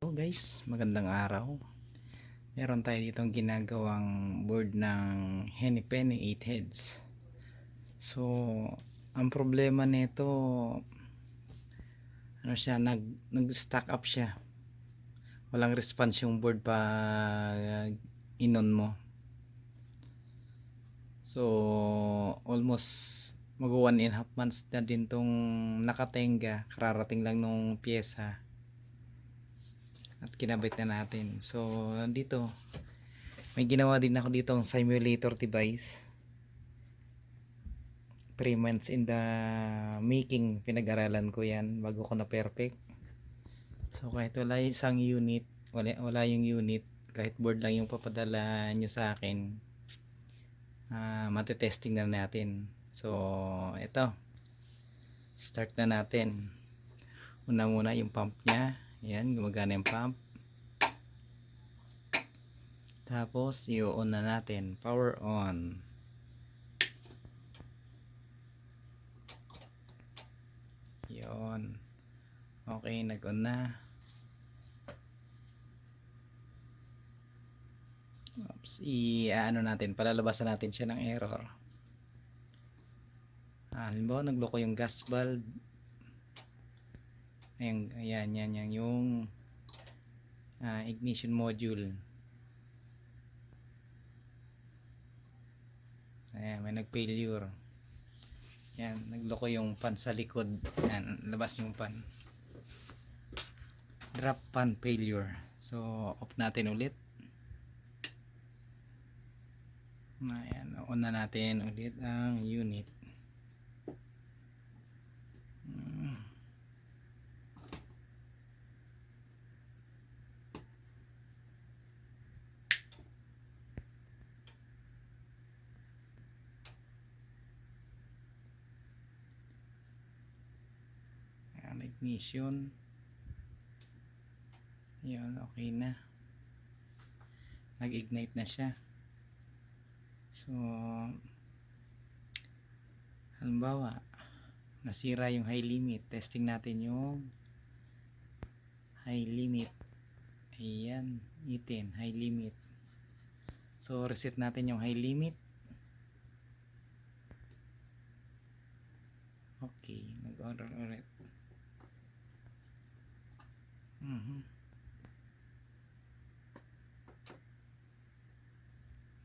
Hello guys, magandang araw. Meron tayo ditong ginagawang board ng Henny Penny 8 heads. So, ang problema nito, ano siya, nag-stack up siya. Walang response yung board pa inon mo. So, almost mag 1.5 months na din tong nakatenga. Kararating lang nung pyesa. At kinabit na natin. So, dito may ginawa din ako ditong simulator device. 3 months in the making, pinag-aralan ko yan bago ko na perfect. So kahit wala isang unit, wala yung unit, kahit board lang yung papadala nyo sa akin, matetesting na natin. So ito, start na natin. Una muna yung pump nya. Yan, gumagana yung pump. Tapos i-on na natin, power on. Yun. Okay, nag-on na. Oops, ano natin, palalabasan natin siya ng error. Halimbawa, nagloko yung gas valve. Ayan, yan yung ignition module. Ayan, may nag-failure. Yan, nagloko yung pan sa likod. Yan, labas yung pan. Drop pan failure. So, off natin ulit. Ayan, on na natin ulit ang unit. Ayan, ignition. Ayan, okay na. Nag-ignite na siya. So, halimbawa, nasira yung high limit. Testing natin yung high limit. Ayan, 18, high limit. So, reset natin yung high limit. Okay, nag-order ulit.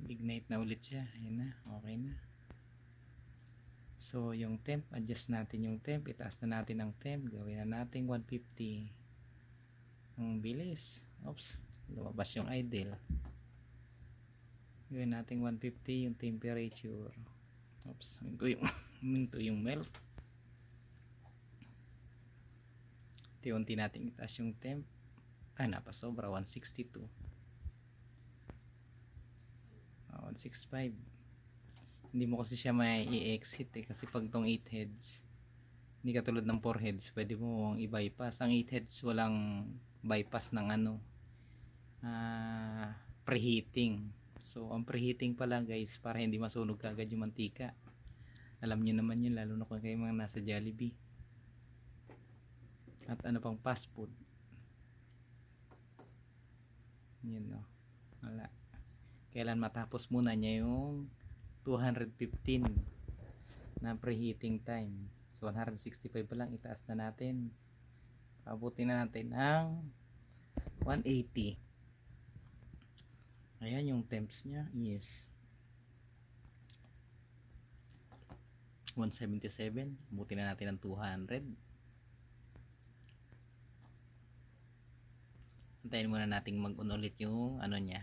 Ignite na ulit siya. Ayan na, okay na. So, yung temp, adjust natin yung temp. Itaas na natin ang temp. Gawin na natin 150. Ang bilis. Oops, lumabas yung idle. Gawin natin 150 yung temperature. Oops, minto yung melt. Unti-unti natin itaas yung temp. Napasobra, 162. 165. Hindi mo kasi siya may i-exit kasi pag tong 8 heads, hindi katulad ng 4 heads, pwede mo i-bypass. Ang 8 heads walang bypass ng preheating. So ang preheating pala guys, para hindi masunog kagad yung mantika. Alam niyo naman yun, lalo na kung kayo mga nasa Jollibee at ano pang fast food. Yun, no, wala. Kailan matapos muna niya yung 215 na preheating time. So 165 pa lang, itaas na natin. Pabutin na natin ang 180. Ayan yung temps niya is 177. Butin na natin ang 200. Antayin muna nating mag-on ulit yung ano niya.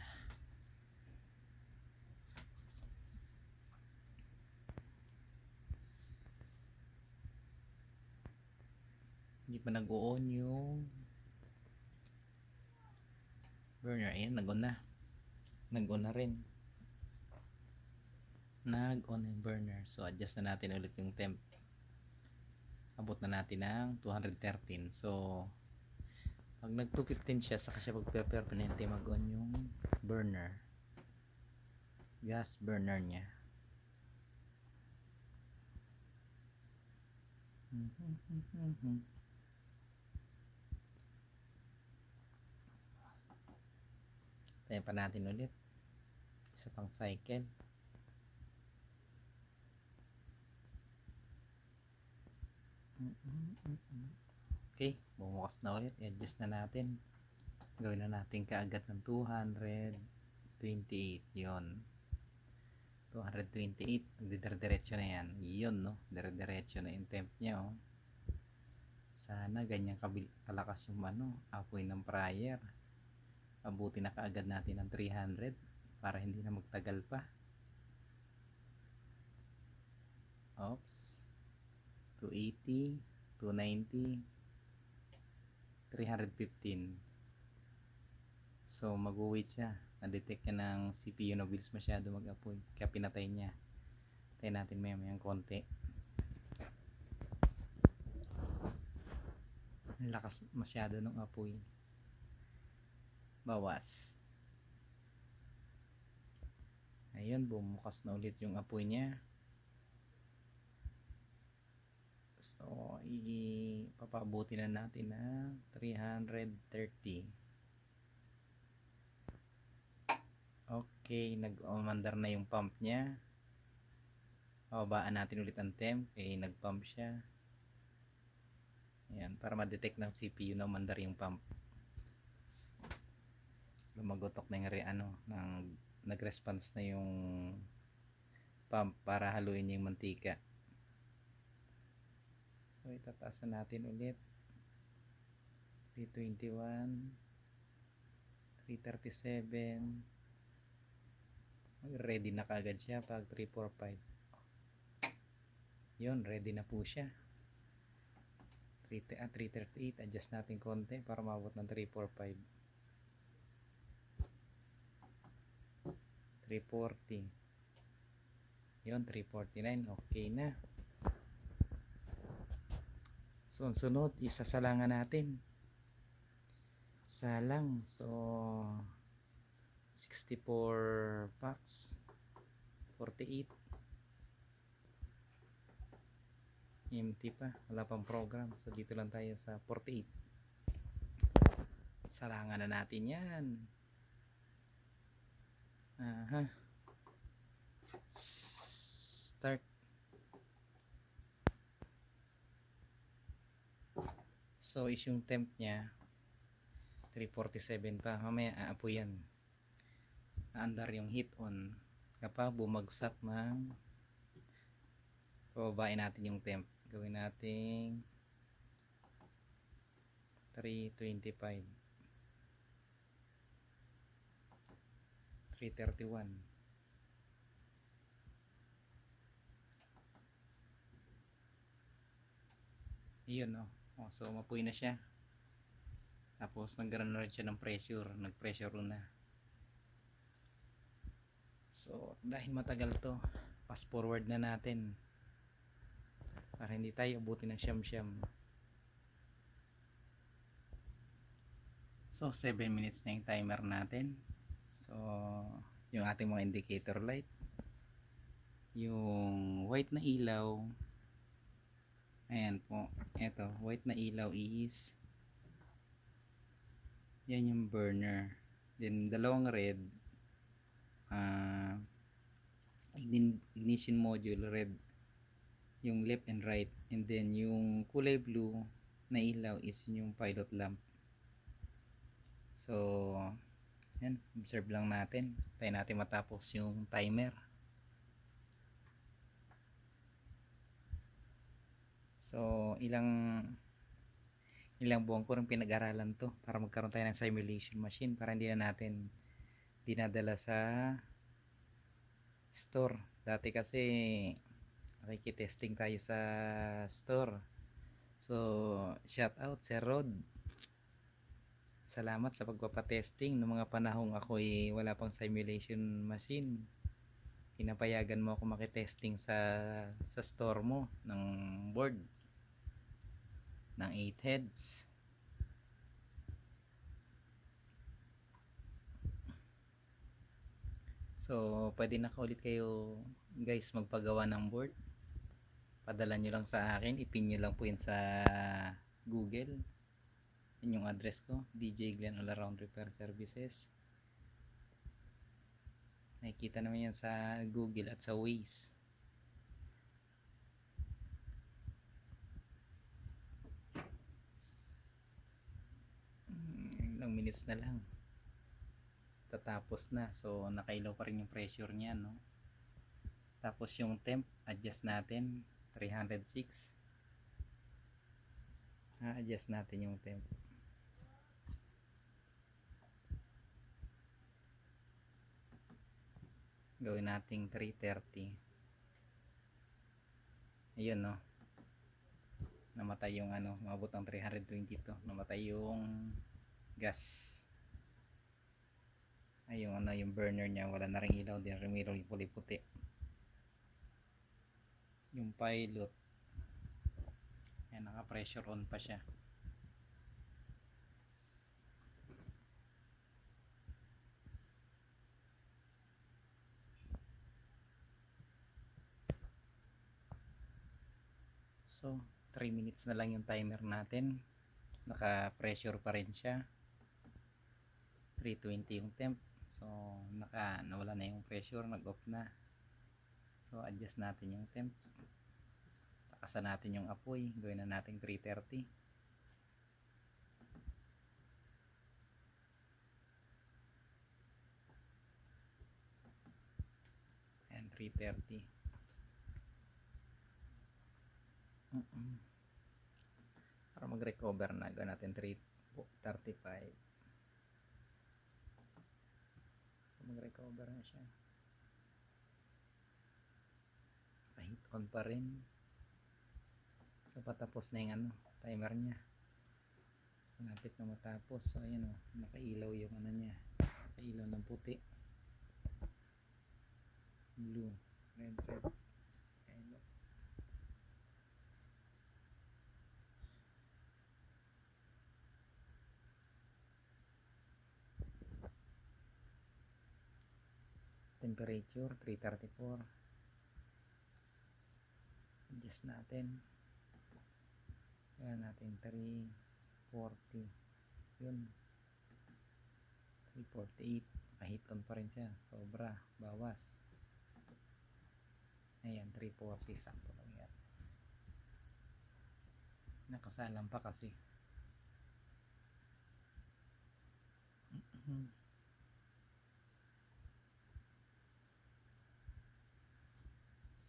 Hindi pa nag-on yung burner. Ayan, nag-on na. Nag-on na rin. Nag-on yung burner. So adjust na natin ulit yung temp. Abot na natin ng 213. So pag nag 215 siya, saka siya magpe-permanente mag-on yung burner, gas burner niya. Tayo pa natin ulit. Isa pang cycle. Okay, bumukas na ulit. I-adjust na natin. Gawin na natin kaagad ng 228. Yun. 228. Dire-diretso na yan. Yun, no? Dire-diretso na yung temp niya, oh. Sana ganyan kalakas yung apoy ng fryer. Abuti na kaagad natin ng 300 para hindi na magtagal pa. Oops. 280, 290, 315. So mag-wait siya. Na-detect niya ng CPU na bills masyado mag-apoy. Kaya pinatay niya. Tayo natin maya-mayang konti. Lakas masyado ng apoy. Bawas. Ayun, bumukas na ulit yung apoy niya. So, ipapabuti na natin na 330. Okay, nag-umandar na yung pump niya. Babaan natin ulit ang temp. Okay, nag-pump siya. Ayan, para ma-detect ng CPU na umandar yung pump. Lumagotok na yung nag-response na yung pump para haluin niya yung mantika. So itataasan natin ulit 321, 337. Ready na kagad siya pag 345. Yun, ready na po siya. 338. Adjust natin konti para mabot ng 345. 340. Yun, 349. Okay na. So, sunod, isasalangan natin. Salang. So, 64 packs. 48. Empty pa. Wala pang program. So, dito lang tayo sa 48. Salangan na natin yan. Aha. Start. So, is yung temp niya 347 pa. Mamaya aapoy yan. Aandar yung heat on. Kapag bumagsak ng pababain natin yung temp. Gawin natin 325. 331. Iyon, no? So mapuy na siya. Tapos nagkaroon na rin siya ng pressure. Nag-pressure na. So dahil matagal to, fast forward na natin para hindi tayo abutin ng siyam-siyam. So 7 minutes na yung timer natin. So yung ating mga indicator light, yung white na ilaw, ayan po, eto, white na ilaw is yan yung burner. Then dalawang red, ignition module red, yung left and right. And then yung kulay blue na ilaw is yung pilot lamp. So yan, observe lang natin. Tayo natin matapos yung timer. So ilang buwan ko rin pinag-aralan to para magkaroon tayo ng simulation machine para hindi na natin dinadala sa store. Dati kasi nakikitesting tayo sa store. So shout out Sir Rod, salamat sa pagpapatesting ng mga panahong ako'y wala pang simulation machine. Pinapayagan mo ako makitesting sa store mo ng board ng 8 heads. So pwede na ulit kayo guys magpagawa ng board. Padala nyo lang sa akin, ipin nyo lang po yun sa Google. Yun yung address ko, DJ Glenn All Around Repair Services. Nakikita naman yan sa Google at sa Waze. Ilang minutes na lang tatapos na. So nakailaw pa rin yung pressure niya, no? Tapos yung temp adjust natin 306. Adjust natin yung temp. Gawin nating 330. Ayun, no? Namatay yung ano, umabot ng 322. Namatay yung gas. Ay, yung ano, yung burner niya wala na ring ilaw, din rin yung puti-puti. Yung pilot, ayan, naka pressure on pa siya. So 3 minutes na lang yung timer natin, naka pressure pa rin siya. 320 yung temp. So nawala na yung pressure, nag off na. So adjust natin yung temp, takasan natin yung apoy, gawin na natin 330. And 330. Para mag-recover na, gawin natin 335. Mag-recover na siya. Pahit on pa rin. So patapos na yung ano, timer niya. Malapit na matapos. So ayan o, nakailaw yung ano niya. Nakailaw ng puti. Blue, red. Ayan o. Temperature 334. Adjust natin. Kaya natin 340. Yun. 348. Kahit on pa rin siya. Sobra. Bawas. Ayan, 340. Sakto lang yan. Nakasalang pa kasi.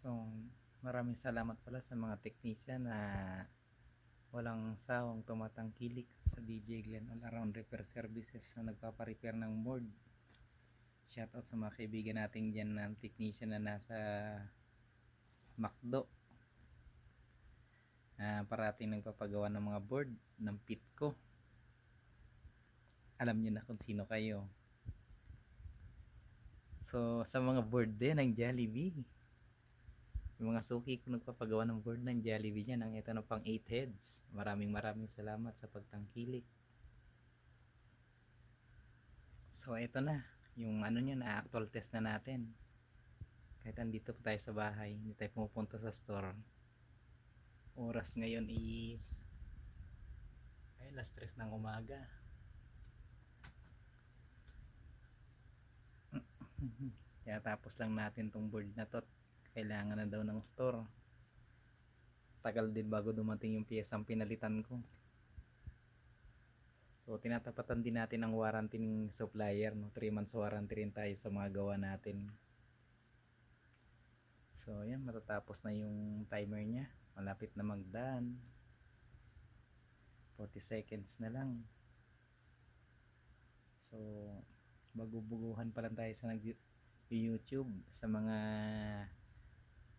So, maraming salamat pala sa mga technician na walang sawang tumatangkilik sa DJ Glenn All Around Repair Services na nagpaparepair ng board. Shoutout sa mga kaibigan natin dyan ng technician na nasa McDo. Parating nagpapagawa ng mga board ng Pitco. Alam nyo na kung sino kayo. So, sa mga board din ng Jollibee, yung mga suki ko nagpapagawa ng board ng Jollibee niya, ang ito na pang 8 heads. Maraming salamat sa pagtangkilik. So ito na, yung ano niya, na actual test na natin. Kahit andito pa tayo sa bahay, hindi tayo pumupunta sa store. Oras ngayon is ay alas 3 ng umaga. Kaya tapos lang natin tong board na to. Kailangan na daw ng store. Tagal din bago dumating yung piyesang pinalitan ko. So tinatapatan din natin ang warranty ng supplier, no? 3 months warranty rin tayo sa mga gawa natin. So yan, matatapos na yung timer nya. Malapit na magdaan. 40 seconds na lang. So bagubuguhan pa lang tayo sa YouTube. Sa mga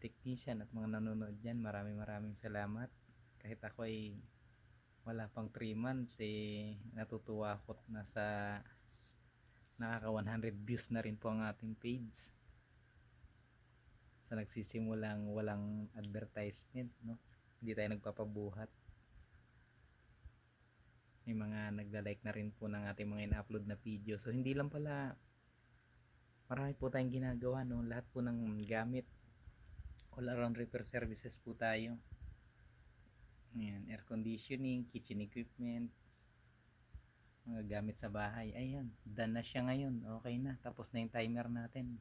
technician at mga nanonood dyan, maraming salamat. Kahit ako ay wala pang 3 months, natutuwa ako na sa nakaka 100 views na rin po ang ating page. Sa nagsisimulang walang advertisement, no? Hindi tayo nagpapabuhat. May mga nagla-like na rin po ng ating mga ina-upload na video. So hindi lang pala, marami po tayong ginagawa, no? Lahat po ng gamit, all around repair services po tayo. Ayan, air conditioning, kitchen equipment, mga gamit sa bahay. Ayan, done na siya ngayon. Okay na, tapos na yung timer natin.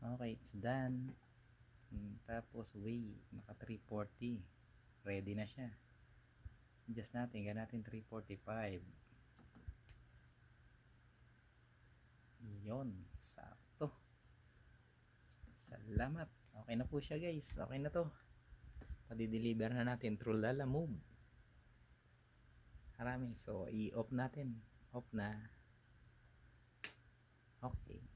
Okay, it's done. Tapos wait, naka 340. Ready na siya. Adjust natin, ganun natin 345. Yun, sakto. Salamat. Okay na po siya guys. Okay na to. Padi-deliver na natin through Lalamove. Marami. So, i-off natin. Off na. Okay.